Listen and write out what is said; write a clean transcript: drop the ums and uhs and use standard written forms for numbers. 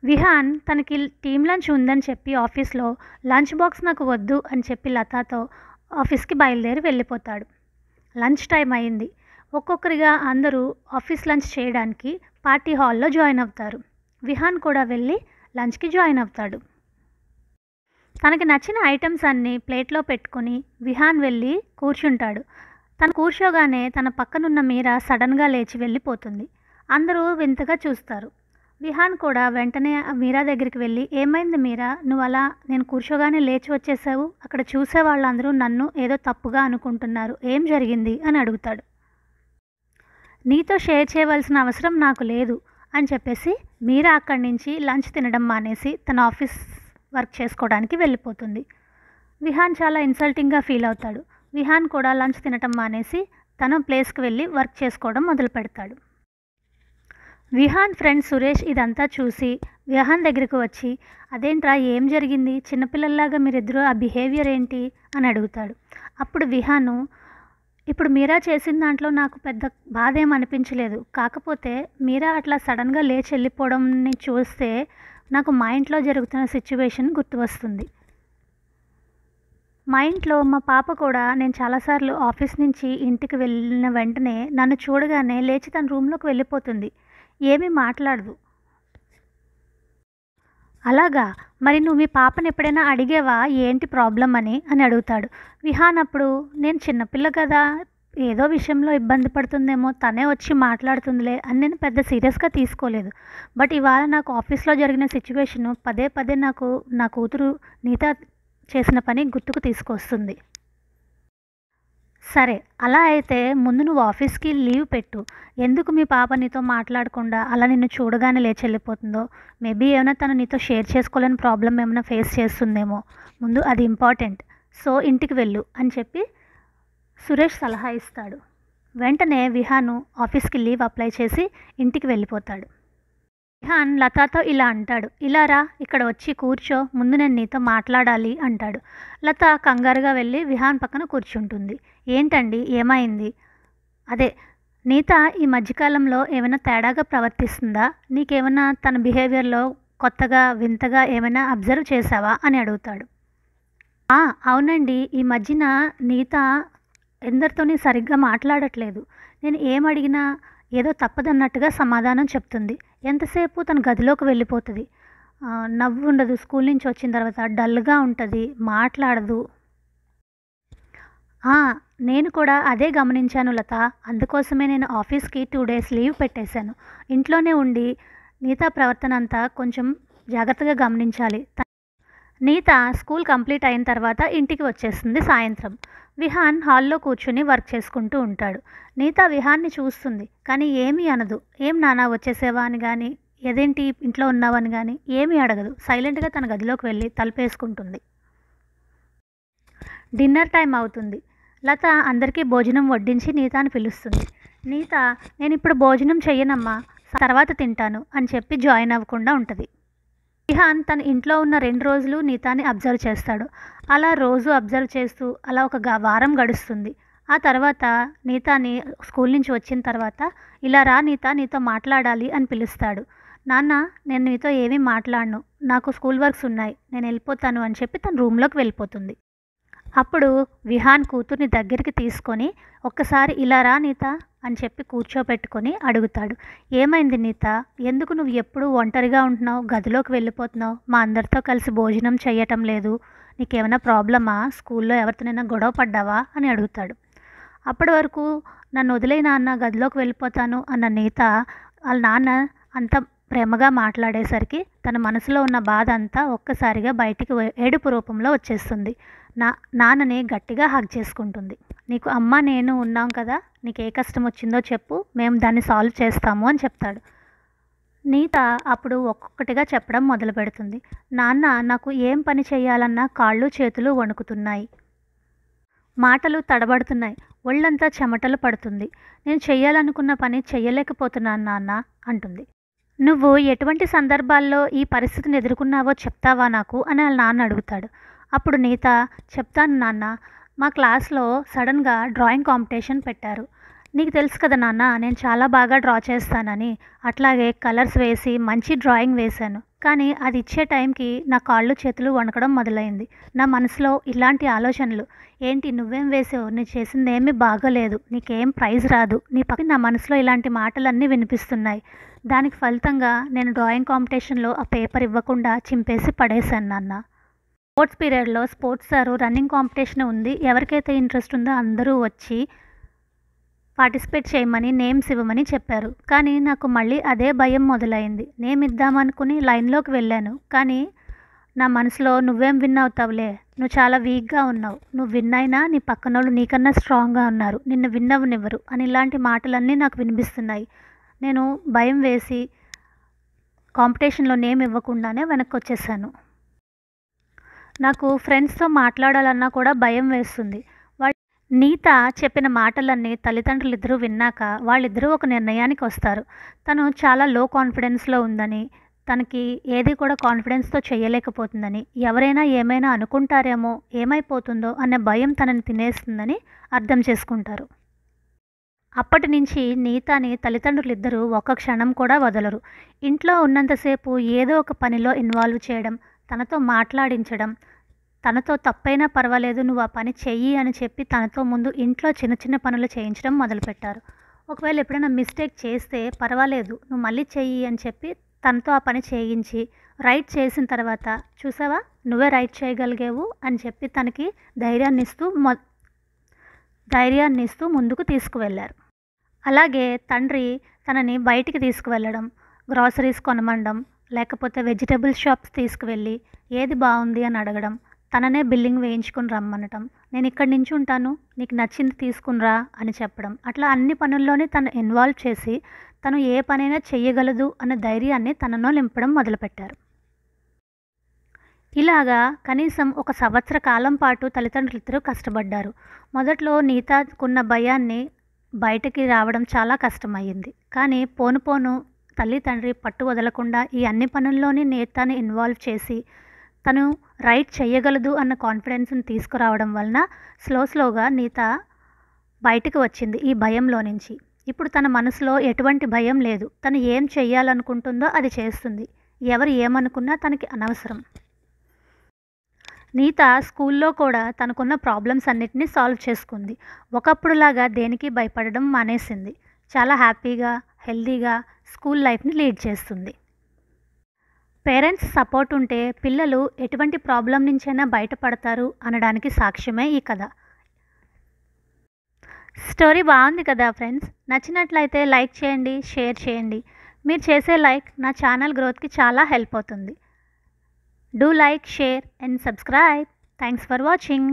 విహాన్ తనకి team lunch ఉందని చెప్పి ఆఫీస్లో లంచ్ బాక్స్ నాకు వద్దు అని చెప్పి లతాతో ఆఫీస్కి బయలుదేరి వెళ్ళిపోతాడు. లంచ్ టైం అయింది. ఒక్కొక్కరిగా అందరూ ఆఫీస్ లంచ్ చేయడానికి పార్టీ హాల్లో జాయిన్ అవుతారు. విహాన్ కూడా వెళ్ళి లంచ్కి జాయిన్ అవుతాడు. తనకి నచ్చిన ఐటమ్స్ అన్నీ ప్లేట్లో పెట్టుకుని విహాన్ వెళ్ళి కూర్చుంటాడు. తను కూర్చోగానే తన పక్కనున్న మీరా సడన్గా లేచి వెళ్ళిపోతుంది. అందరూ వింతగా చూస్తారు. విహాన్ కూడా వెంటనే మీరా దగ్గరికి వెళ్ళి, ఏమైంది మీరా, నువ్వు అలా నేను కూర్చోగానే లేచి వచ్చేసావు, అక్కడ చూసే వాళ్ళందరూ నన్ను ఏదో తప్పుగా అనుకుంటున్నారు, ఏం జరిగింది అని అడుగుతాడు. నీతో షేర్ చేయవలసిన అవసరం నాకు లేదు అని చెప్పేసి మీరా అక్కడి నుంచి లంచ్ తినడం మానేసి తన ఆఫీస్ వర్క్ చేసుకోవడానికి వెళ్ళిపోతుంది. విహాన్ చాలా ఇన్సల్టింగ్గా ఫీల్ అవుతాడు. విహాన్ కూడా లంచ్ తినటం మానేసి తన ప్లేస్కి వెళ్ళి వర్క్ చేసుకోవడం మొదలు పెడతాడు. విహాన్ ఫ్రెండ్ సురేష్ ఇదంతా చూసి విహాన్ దగ్గరికి వచ్చి, అదేంట్రా ఏం జరిగింది, చిన్నపిల్లల్లాగా మీరిద్దరూ ఆ బిహేవియర్ ఏంటి అని అడుగుతాడు. అప్పుడు విహాను, ఇప్పుడు మీరా చేసిన దాంట్లో నాకు పెద్ద బాధ ఏం అనిపించలేదు, కాకపోతే మీరా అట్లా సడన్గా లేచి వెళ్ళిపోవడంని చూస్తే నాకు మా ఇంట్లో జరుగుతున్న సిచ్యువేషన్ గుర్తు వస్తుంది. మా ఇంట్లో మా పాప కూడా నేను చాలాసార్లు ఆఫీస్ నుంచి ఇంటికి వెళ్ళిన వెంటనే నన్ను చూడగానే లేచి తన రూమ్లోకి వెళ్ళిపోతుంది, ఏమీ మాట్లాడదు. అలాగా, మరి నువ్వు మీ పాపను ఎప్పుడైనా అడిగేవా ఏంటి ప్రాబ్లం అని అడుగుతాడు. విహాన్ అప్పుడు, నేను చిన్నపిల్ల కదా, ఏదో విషయంలో ఇబ్బంది పడుతుందేమో, తనే వచ్చి మాట్లాడుతుందిలే అని నేను పెద్ద సీరియస్గా తీసుకోలేదు. బట్ ఇవాళ నాకు ఆఫీస్లో జరిగిన సిచ్యువేషను పదే పదే నాకు నా కూతురు నీతా చేసిన పని గుర్తుకు తీసుకొస్తుంది. సరే, అలా అయితే ముందు నువ్వు ఆఫీస్కి లీవ్ పెట్టు. ఎందుకు మీ పాప నీతో మాట్లాడకుండా అలా నిన్ను చూడగానే లేచి వెళ్ళిపోతుందో, మేబీ ఏమైనా తను నీతో షేర్ చేసుకోలేని ప్రాబ్లం ఏమైనా ఫేస్ చేస్తుందేమో, ముందు అది ఇంపార్టెంట్. సో ఇంటికి వెళ్ళు అని చెప్పి సురేష్ సలహా ఇస్తాడు. వెంటనే విహాను ఆఫీస్కి లీవ్ అప్లై చేసి ఇంటికి వెళ్ళిపోతాడు. విహాన్ లతాతో ఇలా అంటాడు, ఇలా రా, ఇక్కడ వచ్చి కూర్చో, ముందు నేను నీతో మాట్లాడాలి అంటాడు. లత కంగారుగా వెళ్ళి విహాన్ పక్కన కూర్చుంటుంది. ఏంటండి ఏమైంది? అదే, నీత ఈ మధ్యకాలంలో ఏమైనా తేడాగా ప్రవర్తిస్తుందా, నీకేమైనా తన బిహేవియర్లో కొత్తగా వింతగా ఏమైనా అబ్జర్వ్ చేసావా అని అడుగుతాడు. అవునండి, ఈ మధ్యన నీత ఎందరితోని సరిగ్గా మాట్లాడట్లేదు. నేను ఏమడిగినా ఏదో తప్పదన్నట్టుగా సమాధానం చెప్తుంది. ఎంతసేపు తన గదిలోకి వెళ్ళిపోతుంది. నవ్వు ఉండదు, స్కూల్ నుంచి వచ్చిన తర్వాత డల్గా ఉంటుంది, మాట్లాడదు. నేను కూడా అదే గమనించాను లత, అందుకోసమే నేను ఆఫీస్కి 2 days లీవ్ పెట్టేశాను. ఇంట్లోనే ఉండి నీతా ప్రవర్తన అంతా కొంచెం జాగ్రత్తగా గమనించాలి. నీత స్కూల్ కంప్లీట్ అయిన తర్వాత ఇంటికి వచ్చేస్తుంది సాయంత్రం. విహాన్ హాల్లో కూర్చుని వర్క్ చేసుకుంటూ ఉంటాడు. నీత విహాన్ని చూస్తుంది, కానీ ఏమీ అనదు. ఏం నానా వచ్చేసేవా అని కానీ, ఏదేంటి ఇంట్లో ఉన్నావని కానీ ఏమీ అడగదు. సైలెంట్గా తన గదిలోకి వెళ్ళి తలుపేసుకుంటుంది. డిన్నర్ టైం అవుతుంది. లత అందరికీ భోజనం వడ్డించి నీతాని పిలుస్తుంది. నీత, నేను ఇప్పుడు భోజనం చెయ్యనమ్మా, తర్వాత తింటాను అని చెప్పి జాయిన్ అవ్వకుండా ఉంటుంది. విహాన్ తన ఇంట్లో ఉన్న 2 రోజులు నీతాని అబ్జర్వ్ చేస్తాడు. అలా రోజు అబ్జర్వ్ చేస్తూ అలా ఒక వారం గడుస్తుంది. ఆ తర్వాత నీతాని స్కూల్ నుంచి వచ్చిన తర్వాత, ఇలా రా నీత, నీతో మాట్లాడాలి అని పిలుస్తాడు. నాన్న, నేను నీతో ఏమీ మాట్లాడను, నాకు స్కూల్ వర్క్స్ ఉన్నాయి, నేను వెళ్ళిపోతాను అని చెప్పి తన రూమ్లోకి వెళ్ళిపోతుంది. అప్పుడు విహాన్ కూతుర్ని దగ్గరికి తీసుకొని ఒక్కసారి ఇలా రా నీత అని చెప్పి కూర్చోపెట్టుకొని అడుగుతాడు. ఏమైంది నీత, ఎందుకు నువ్వు ఎప్పుడు ఒంటరిగా ఉంటున్నావు, గదిలోకి వెళ్ళిపోతున్నావు, మా అందరితో కలిసి భోజనం చేయటం లేదు, నీకేమైనా ప్రాబ్లమా, స్కూల్లో ఎవరితోనైనా గొడవ పడ్డావా అని అడుగుతాడు. అప్పటి వరకు నన్ను వదిలే నాన్న, గదిలోకి వెళ్ళిపోతాను అన్న నీత వాళ్ళ నాన్న అంత ప్రేమగా మాట్లాడేసరికి తన మనసులో ఉన్న బాధ అంతా ఒక్కసారిగా బయటికి ఏడుపు రూపంలో వచ్చేస్తుంది. నాన్నని గట్టిగా హగ్ చేసుకుంటుంది. నీకు అమ్మ నేను ఉన్నాం కదా, నీకు ఏ కష్టం వచ్చిందో చెప్పు, మేము దాన్ని సాల్వ్ చేస్తాము అని చెప్తాడు. నీత అప్పుడు ఒక్కొక్కటిగా చెప్పడం మొదలు పెడుతుంది. నాన్న, నాకు ఏం పని చేయాలన్నా కాళ్ళు చేతులు వణుకుతున్నాయి, మాటలు తడబడుతున్నాయి, ఒళ్ళంతా చెమటలు పడుతుంది, నేను చెయ్యాలనుకున్న పని చెయ్యలేకపోతున్నాను నాన్న అంటుంది. నువ్వు ఎటువంటి సందర్భాల్లో ఈ పరిస్థితిని ఎదుర్కొన్నావో చెప్తావా నాకు అని వాళ్ళ నాన్న అడుగుతాడు. అప్పుడు నీత, చెప్తాను నాన్న, మా క్లాస్లో సడన్గా డ్రాయింగ్ కాంపిటీషన్ పెట్టారు. నీకు తెలుసు కదా నాన్న, నేను చాలా బాగా డ్రా చేస్తానని. అట్లాగే కలర్స్ వేసి మంచి డ్రాయింగ్ వేశాను. కానీ అది ఇచ్చే టైంకి నా కాళ్ళు చేతులు వణకడం మొదలైంది. నా మనసులో ఇలాంటి ఆలోచనలు, ఏంటి నువ్వేం వేసావు, నీ చేసిందేమీ బాగోలేదు, నీకేం ప్రైజ్ రాదు, నీ పక్కన నా మనసులో ఇలాంటి మాటలన్నీ వినిపిస్తున్నాయి. దానికి ఫలితంగా నేను డ్రాయింగ్ కాంపిటీషన్లో ఆ పేపర్ ఇవ్వకుండా చింపేసి పడేశాను నాన్న. స్పోర్ట్స్ పీరియడ్లో స్పోర్ట్స్ సారు రన్నింగ్ కాంపిటీషన్ ఉంది, ఎవరికైతే ఇంట్రెస్ట్ ఉందో అందరూ వచ్చి పార్టిసిపేట్ చేయమని నేమ్స్ ఇవ్వమని చెప్పారు. కానీ నాకు మళ్ళీ అదే భయం మొదలైంది. నేమ్ ఇద్దామనుకుని లైన్లోకి వెళ్ళాను. కానీ నా మనసులో నువ్వేం విన్ అవుతావులే, నువ్వు చాలా వీక్గా ఉన్నావు, నువ్వు విన్ అయినా నీ పక్కనోళ్ళు నీకన్నా స్ట్రాంగ్గా ఉన్నారు, నిన్ను విన్ అవ్వనివ్వరు అని ఇలాంటి మాటలన్నీ నాకు వినిపిస్తున్నాయి. నేను భయం వేసి కాంపిటీషన్లో నేమ్ ఇవ్వకుండానే వెనక్కి వచ్చేసాను. నాకు ఫ్రెండ్స్తో మాట్లాడాలన్నా కూడా భయం వేస్తుంది. నీత చెప్పిన మాటలన్నీ తల్లిదండ్రులిద్దరూ విన్నాక వాళ్ళిద్దరూ ఒక నిర్ణయానికి వస్తారు. తను చాలా లో కాన్ఫిడెన్స్లో ఉందని, తనకి ఏది కూడా కాన్ఫిడెన్స్తో చేయలేకపోతుందని, ఎవరైనా ఏమైనా అనుకుంటారేమో, ఏమైపోతుందో అనే భయం తనని తినేస్తుందని అర్థం చేసుకుంటారు. అప్పటి నుంచి నీతాని తల్లిదండ్రులిద్దరూ ఒక్క క్షణం కూడా వదలరు. ఇంట్లో ఉన్నంతసేపు ఏదో ఒక పనిలో ఇన్వాల్వ్ చేయడం, తనతో మాట్లాడించడం, తనతో తప్పైనా పర్వాలేదు నువ్వు ఆ పని చెయ్యి అని చెప్పి తనతో ముందు ఇంట్లో చిన్న చిన్న పనులు చేయించడం మొదలుపెట్టారు. ఒకవేళ ఎప్పుడైనా మిస్టేక్ చేస్తే పర్వాలేదు నువ్వు మళ్ళీ చెయ్యి అని చెప్పి తనతో ఆ పని చేయించి రైట్ చేసిన తర్వాత, చూసావా నువ్వే రైట్ చేయగలిగేవు అని చెప్పి తనకి ధైర్యాన్ని ఇస్తూ ముందుకు తీసుకువెళ్ళారు. అలాగే తండ్రి తనని బయటికి తీసుకువెళ్ళడం, గ్రాసరీస్ కొనమండం, లేకపోతే వెజిటబుల్ షాప్స్ తీసుకువెళ్ళి ఏది బాగుంది అని అడగడం, తననే బిల్లింగ్ వేయించుకుని రమ్మనటం, నేను ఇక్కడి నుంచి ఉంటాను, నీకు నచ్చింది తీసుకునిరా అని చెప్పడం, అట్లా అన్ని పనుల్లోనే తను ఇన్వాల్వ్ చేసి తను ఏ పనైనా చెయ్యగలదు అన్న ధైర్యాన్ని తనలో నింపడం మొదలుపెట్టారు. ఇలాగా కనీసం 1 సంవత్సర కాలం పాటు తల్లిదండ్రులిద్దరూ కష్టపడ్డారు. మొదట్లో నీతాకున్న భయాన్ని బయటికి రావడం చాలా కష్టమయ్యింది. కానీ పోను పోను తల్లి తండ్రి పట్టు వదలకుండా ఈ అన్ని పనుల్లోనే నీతాని ఇన్వాల్వ్ చేసి తను రైట్ చేయగలదు అన్న కాన్ఫిడెన్స్ని తీసుకురావడం వలన స్లోగా నీత బయటికి వచ్చింది ఈ భయంలో నుంచి. ఇప్పుడు తన మనసులో ఎటువంటి భయం లేదు. తను ఏం చెయ్యాలనుకుంటుందో అది చేస్తుంది. ఎవరు ఏమనుకున్నా తనకి అనవసరం. నీత స్కూల్లో కూడా తనకున్న ప్రాబ్లమ్స్ అన్నిటినీ సాల్వ్ చేసుకుంది. ఒకప్పుడులాగా దేనికి భయపడడం మానేసింది. చాలా హ్యాపీగా, హెల్దీగా స్కూల్ లైఫ్ని లీడ్ చేస్తుంది. పేరెంట్స్ సపోర్ట్ ఉంటే పిల్లలు ఎటువంటి ప్రాబ్లం నుంచైనా బయటపడతారు అనడానికి సాక్ష్యమే ఈ కథ. స్టోరీ బాగుంది కదా ఫ్రెండ్స్? నచ్చినట్లయితే లైక్ చేయండి, షేర్ చేయండి. మీరు చేసే లైక్ నా ఛానల్ గ్రోత్కి చాలా హెల్ప్ అవుతుంది. Do like, share and subscribe. Thanks for watching.